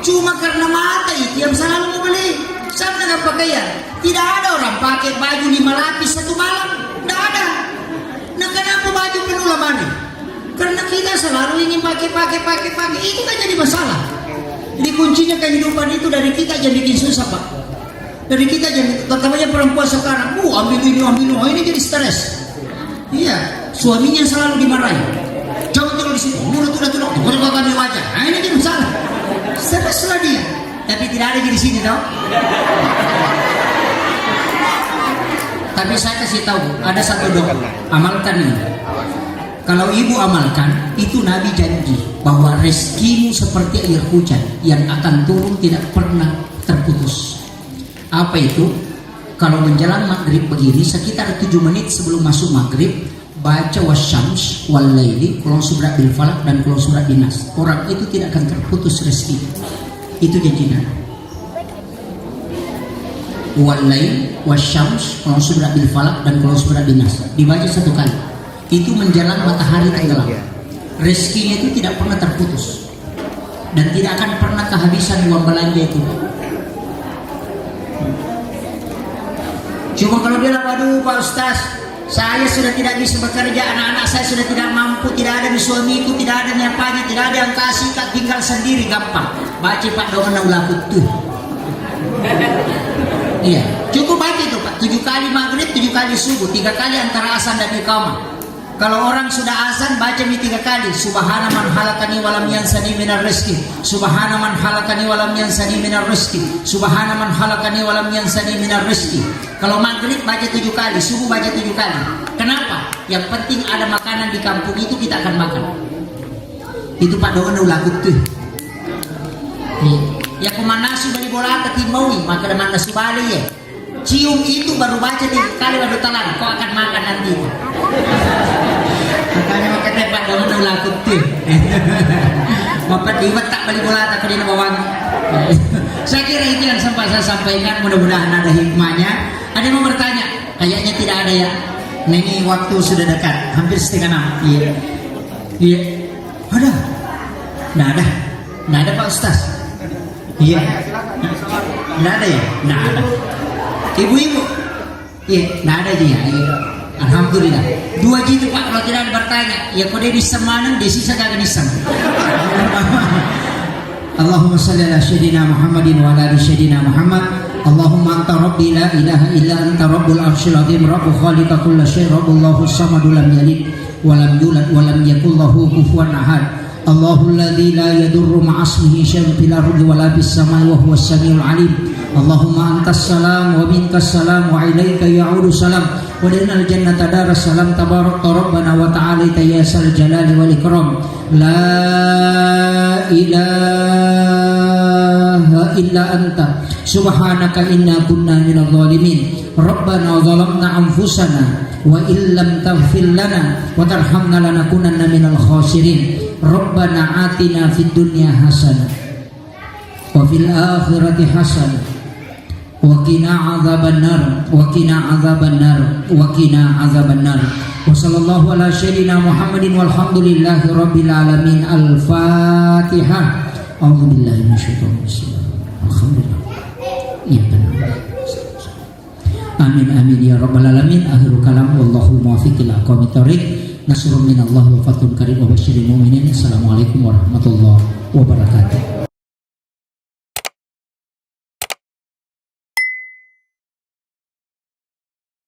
Cuma karena mata itu yang selalu mau beli. Sama dengan pakaian, tidak ada orang pakai baju 5 lapis 1 malam, tidak ada. Nah kenapa baju penuh lemari? Karena kita selalu ingin pakai. Itu kan jadi masalah. Jadi kuncinya kehidupan itu dari kita jangan bikin susah Pak. Dari kita jangan, terutama perempuan sekarang, ambil ini, ini jadi stres. Iya. Suaminya selalu dimarahi. Jangan tinggal di sini. Mulut udah kami wajah. Nah ini jadi masalah. Streslah dia. Tapi tidak ada di sini tau. Tapi saya kasih tahu ada satu doa. Amalkan ini. Kalau ibu amalkan, itu Nabi janji bahwa rezekimu seperti air hujan yang akan turun tidak pernah terputus. Apa itu? Kalau menjelang maghrib begini, sekitar 7 menit sebelum masuk maghrib, baca wasyams walaili, qul surat bil falaq dan qul surat binas. Orang itu tidak akan terputus rezeki. Itu janjinya. Walail wasyams, qul surat bil falaq dan qul surat binas. Dibaca 1 kali. Itu menjelang matahari tenggelam. Rezekinya itu tidak pernah terputus dan tidak akan pernah kehabisan uang belanja itu. Cuma kalau dia waduh Pak Ustaz, saya sudah tidak bisa bekerja, anak-anak saya sudah tidak mampu, tidak ada suamiku, tidak ada nyapanya, tidak ada yang kasih, tinggal sendiri, gampang. Baca Pak doa naulakut tuh. Iya, cukup baca itu Pak, 7 kali maghrib, 7 kali subuh, 3 kali antara azan dan iqamah. Kalau orang sudah azan, baca 3 kali. Subhana man halakani walam yansani minar rizki. Subhana man halakani walam yansani minar rizki. Subhana man halakani walam yansani minar rizki. Kalau maghrib baca 7 kali, subuh baca 7 kali. Kenapa? Yang penting ada makanan di kampung itu kita akan makan. Itu Pak doa lagu tuh. Ya kumanasu bali bola tatimawi, maka ada mana subali ya. Cium itu baru baca 3 kali baru talan, kau akan makan nanti. Makanya makanya Pak doa lagu tuh. Bapak diwet tak bali bola tak kena bawang. Saya kira itu yang sempat saya sampaikan, mudah-mudahan ada hikmahnya. Ada yang mau bertanya? Kayaknya tidak ada ya. Nah, ini waktu sudah dekat, hampir 5:30. Iya. Iya. Ada? Nggak ada. Nggak ada Pak Ustaz. Iya. Nggak ada ya? Nggak ada. Ibu-ibu. Iya, nggak ada dia. Iya. Alhamdulillah. 2 gitu Pak kalau tidak ada bertanya. Ya kode di semanan, di sisa kagak nisam. Allahumma salli ala sayyidina Muhammadin wa ala ali sayyidina Muhammad. Allahumma anta rabbi la ilaha illa anta rabbul arsyil azim rabbu khaliqa kulli syai' rabbullahu samadu lam yalid wa lam yulad wa lam yakul lahu kufuwan ahad. Allahul ladzi la yadurru ma'asmihi syai'un fil ardi wa la fis samai wa huwas samiul alim. Allahumma antas salam wa minkas salam wa ilaika ya'udu salam wa dinal jannata daras salam tabarak rabbana wa ta'ala ya sal jalali wal ikram. La ilaha illa anta subhanaka inna kunna minadh dhalimin. Rabbana zalamna anfusana wa illam taghfir lana wa tarhamna lanakunanna minal khasirin. Rabbana atina fid dunya hasanah wa fil akhirati hasanah wa qina adzabannar wa qina adzabannar wa qina adzabannar. Wa sallallahu ala sayyidina Muhammadin walhamdulillahi rabbil alamin. Al-Fatihah. A'udzu billahi minasyaitonir rajim. Alhamdulillah. Ya benar. Amin amin ya rabbal alamin. Akhirul kalam wallahu muwaffiq ila aqwamit thoriq. Nasrun minallah wa fathun karim wa basyiril mu'minin. Assalamualaikum warahmatullahi wabarakatuh.